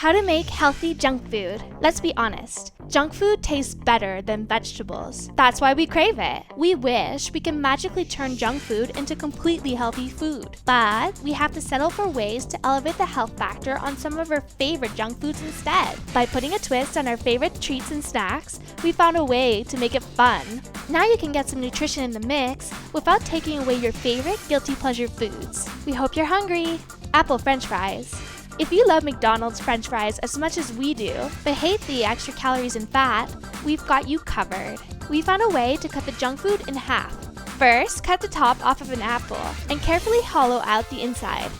How to make healthy junk food. Let's be honest, junk food tastes better than vegetables. That's why we crave it. We wish we can magically turn junk food into completely healthy food. But we have to settle for ways to elevate the health factor on some of our favorite junk foods instead. By putting a twist on our favorite treats and snacks, we found a way to make it fun. Now you can get some nutrition in the mix without taking away your favorite guilty pleasure foods. We hope you're hungry. Apple French fries. If you love McDonald's French fries as much as we do, but hate the extra calories and fat, we've got you covered. We found a way to cut the junk food in half. First, cut the top off of an apple and carefully hollow out the inside.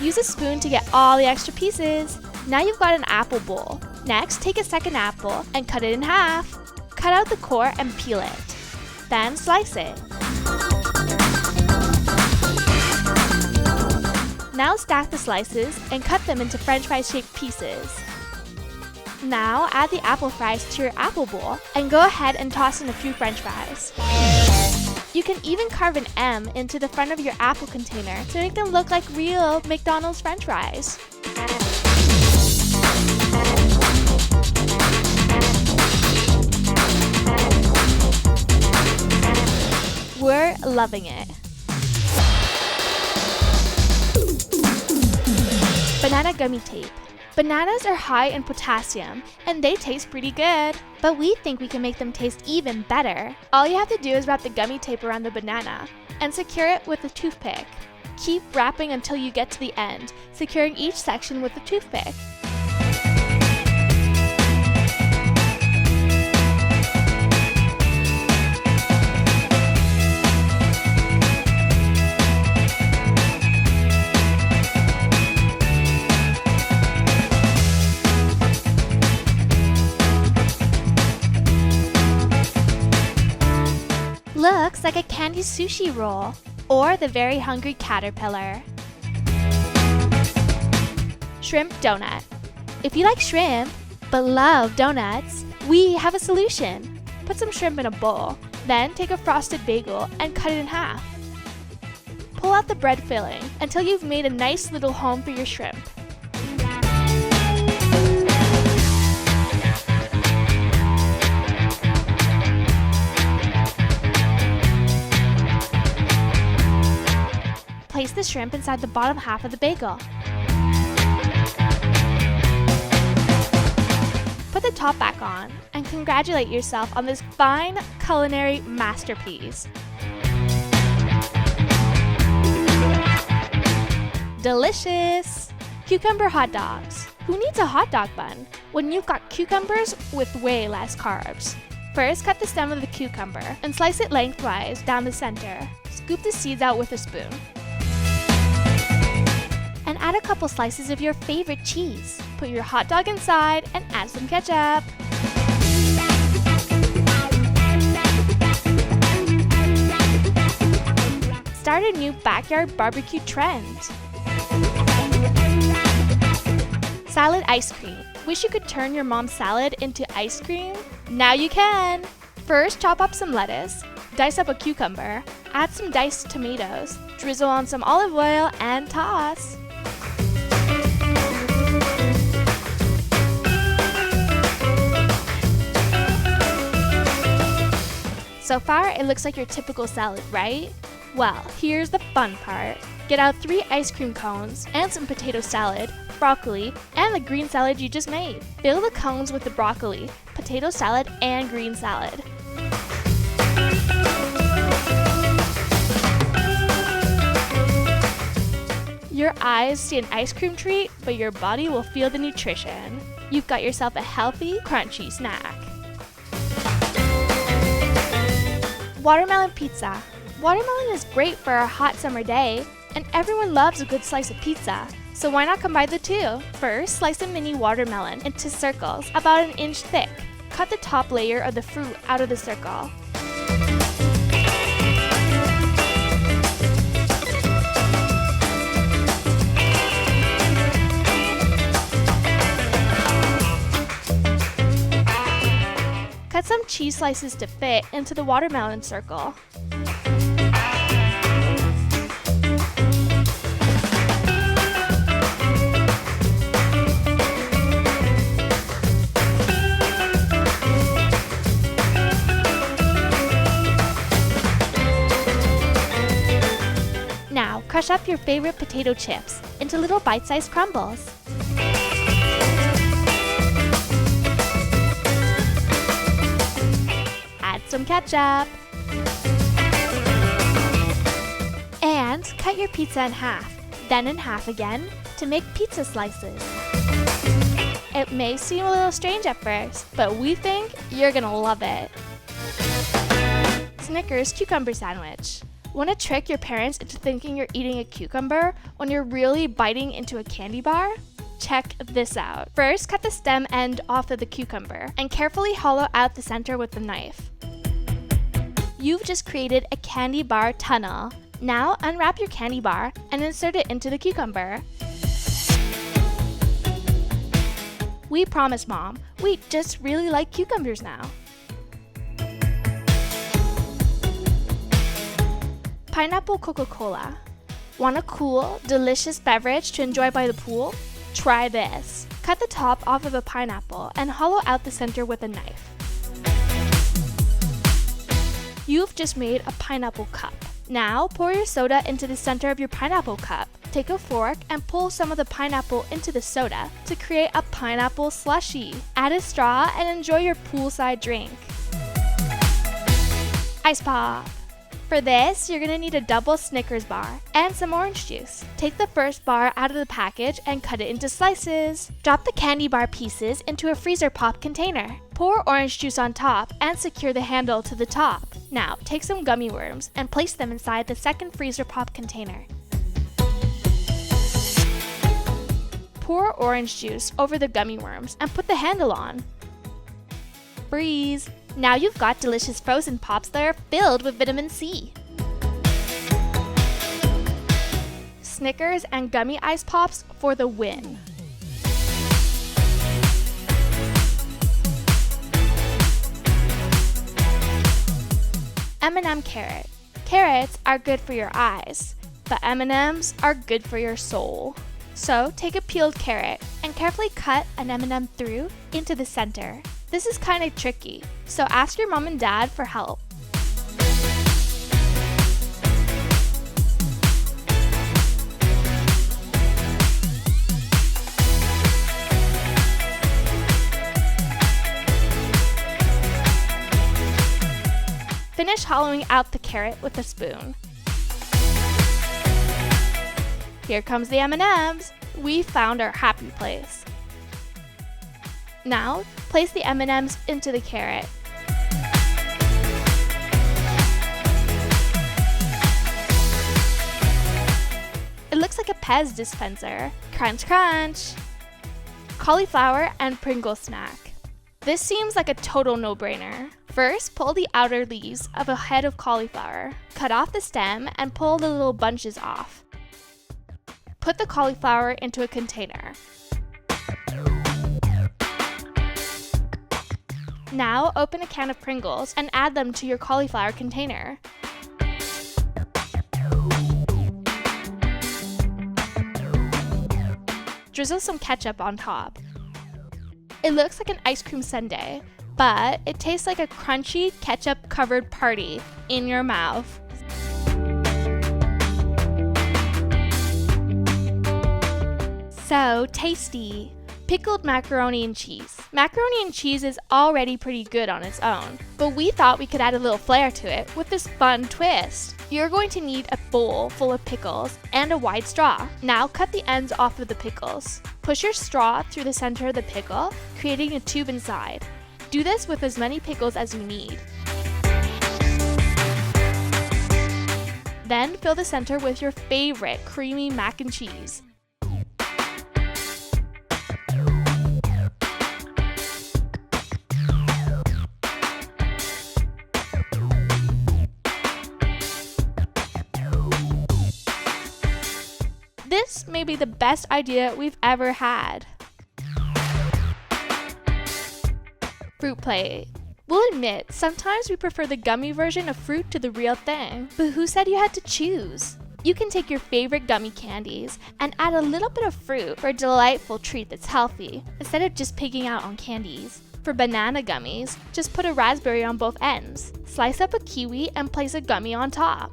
Use a spoon to get all the extra pieces. Now you've got an apple bowl. Next, take a second apple and cut it in half. Cut out the core and peel it. Then slice it. Now stack the slices and cut them into French fry shaped pieces. Now add the apple fries to your apple bowl and go ahead and toss in a few French fries. You can even carve an M into the front of your apple container to make them look like real McDonald's French fries. We're loving it. Banana gummy tape. Bananas are high in potassium and they taste pretty good, but we think we can make them taste even better. All you have to do is wrap the gummy tape around the banana and secure it with a toothpick. Keep wrapping until you get to the end, securing each section with a toothpick. Looks like a candy sushi roll, or the very hungry caterpillar. Shrimp donut. If you like shrimp, but love donuts, we have a solution. Put some shrimp in a bowl, then take a frosted bagel and cut it in half. Pull out the bread filling until you've made a nice little home for your shrimp. Place the shrimp inside the bottom half of the bagel. Put the top back on and congratulate yourself on this fine culinary masterpiece. Delicious! Cucumber hot dogs. Who needs a hot dog bun when you've got cucumbers with way less carbs? First, cut the stem of the cucumber and slice it lengthwise down the center. Scoop the seeds out with a spoon. And add a couple slices of your favorite cheese. Put your hot dog inside and add some ketchup. Start a new backyard barbecue trend. Salad ice cream. Wish you could turn your mom's salad into ice cream? Now you can! First, chop up some lettuce, dice up a cucumber, add some diced tomatoes, drizzle on some olive oil, and toss. So far, it looks like your typical salad, right? Well, here's the fun part. Get out 3 ice cream cones and some potato salad, broccoli, and the green salad you just made. Fill the cones with the broccoli, potato salad, and green salad. Your eyes see an ice cream treat, but your body will feel the nutrition. You've got yourself a healthy, crunchy snack. Watermelon pizza. Watermelon is great for a hot summer day, and everyone loves a good slice of pizza. So why not combine the two? First, slice a mini watermelon into circles about 1 inch thick. Cut the top layer of the fruit out of the circle. Cut some cheese slices to fit into the watermelon circle. crush up your favorite potato chips into little bite-sized crumbles. Add some ketchup. And cut your pizza in half, then in half again to make pizza slices. It may seem a little strange at first, but we think you're gonna love it. Snickers cucumber sandwich. Want to trick your parents into thinking you're eating a cucumber when you're really biting into a candy bar? Check this out. First, cut the stem end off of the cucumber and carefully hollow out the center with a knife. You've just created a candy bar tunnel. Now unwrap your candy bar and insert it into the cucumber. We promise, Mom, we just really like cucumbers now. Pineapple CocaCola. Want a cool, delicious beverage to enjoy by the pool? Try this. Cut the top off of a pineapple and hollow out the center with a knife. You've just made a pineapple cup. Now pour your soda into the center of your pineapple cup. Take a fork and pull some of the pineapple into the soda to create a pineapple slushie. Add a straw and enjoy your poolside drink. Ice pop. For this, you're gonna need a double Snickers bar and some orange juice. Take the first bar out of the package and cut it into slices. Drop the candy bar pieces into a freezer pop container. Pour orange juice on top and secure the handle to the top. Now, take some gummy worms and place them inside the second freezer pop container. Pour orange juice over the gummy worms and put the handle on. Freeze! Now you've got delicious frozen pops that are filled with vitamin C. Snickers and gummy ice pops for the win. M&M carrot. Carrots are good for your eyes, but M&Ms are good for your soul. So take a peeled carrot and carefully cut an M&M through into the center. This is kind of tricky, so ask your mom and dad for help. Finish hollowing out the carrot with a spoon. Here comes the M&Ms. We found our happy place. Now, place the M&Ms into the carrot. It looks like a Pez dispenser. Crunch, crunch! Cauliflower and Pringles snack. This seems like a total no-brainer. First, pull the outer leaves of a head of cauliflower. Cut off the stem and pull the little bunches off. Put the cauliflower into a container. Now open a can of Pringles and add them to your cauliflower container. Drizzle some ketchup on top. It looks like an ice cream sundae, but it tastes like a crunchy ketchup-covered party in your mouth. So tasty! Pickled macaroni and cheese. Macaroni and cheese is already pretty good on its own, but we thought we could add a little flair to it with this fun twist. You're going to need a bowl full of pickles and a wide straw. Now cut the ends off of the pickles. Push your straw through the center of the pickle, creating a tube inside. Do this with as many pickles as you need. Then fill the center with your favorite creamy mac and cheese. This may be the best idea we've ever had. Fruit plate. We'll admit, sometimes we prefer the gummy version of fruit to the real thing, but who said you had to choose? You can take your favorite gummy candies and add a little bit of fruit for a delightful treat that's healthy, instead of just pigging out on candies. For banana gummies, just put a raspberry on both ends. Slice up a kiwi and place a gummy on top.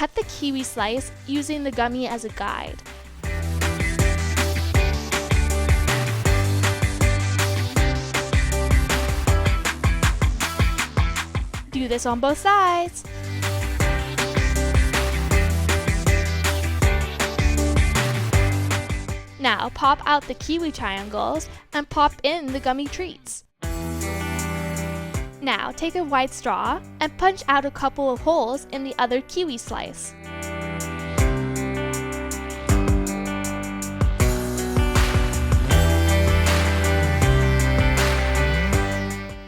Cut the kiwi slice using the gummy as a guide. Do this on both sides. Now pop out the kiwi triangles and pop in the gummy treats. Now take a wide straw and punch out a couple of holes in the other kiwi slice.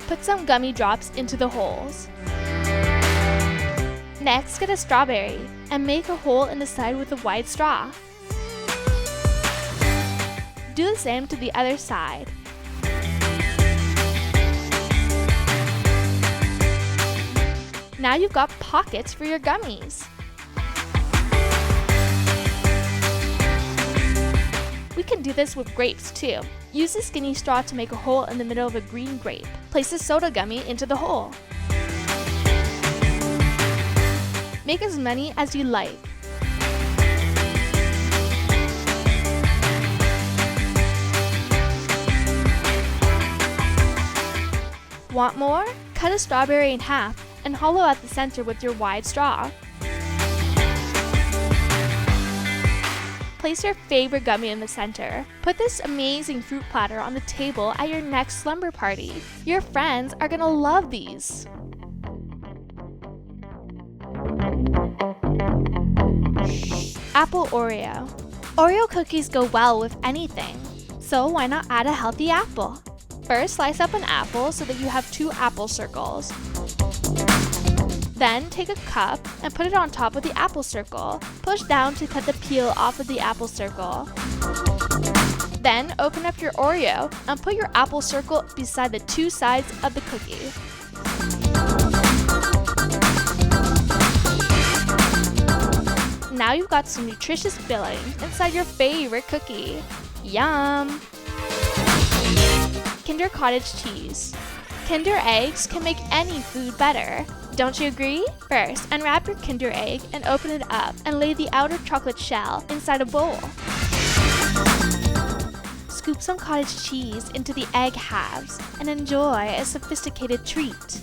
Put some gummy drops into the holes. Next, get a strawberry and make a hole in the side with a wide straw. Do the same to the other side. Now you've got pockets for your gummies. We can do this with grapes too. Use a skinny straw to make a hole in the middle of a green grape. Place a soda gummy into the hole. Make as many as you like. Want more? Cut a strawberry in half and hollow out the center with your wide straw. Place your favorite gummy in the center. Put this amazing fruit platter on the table at your next slumber party. Your friends are gonna love these. Apple Oreo. Oreo cookies go well with anything, so why not add a healthy apple? First, slice up an apple so that you have 2 apple circles. Then, take a cup and put it on top of the apple circle. Push down to cut the peel off of the apple circle. Then, open up your Oreo and put your apple circle beside the 2 sides of the cookie. Now you've got some nutritious filling inside your favorite cookie. Yum! Kinder Cottage cheese. Kinder eggs can make any food better. Don't you agree? First, unwrap your Kinder egg and open it up and lay the outer chocolate shell inside a bowl. Scoop some cottage cheese into the egg halves and enjoy a sophisticated treat.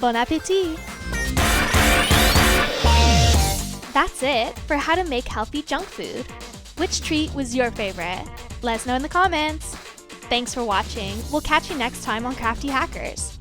Bon appétit! That's it for how to make healthy junk food. Which treat was your favorite? Let us know in the comments. Thanks for watching. We'll catch you next time on Crafty Hackers.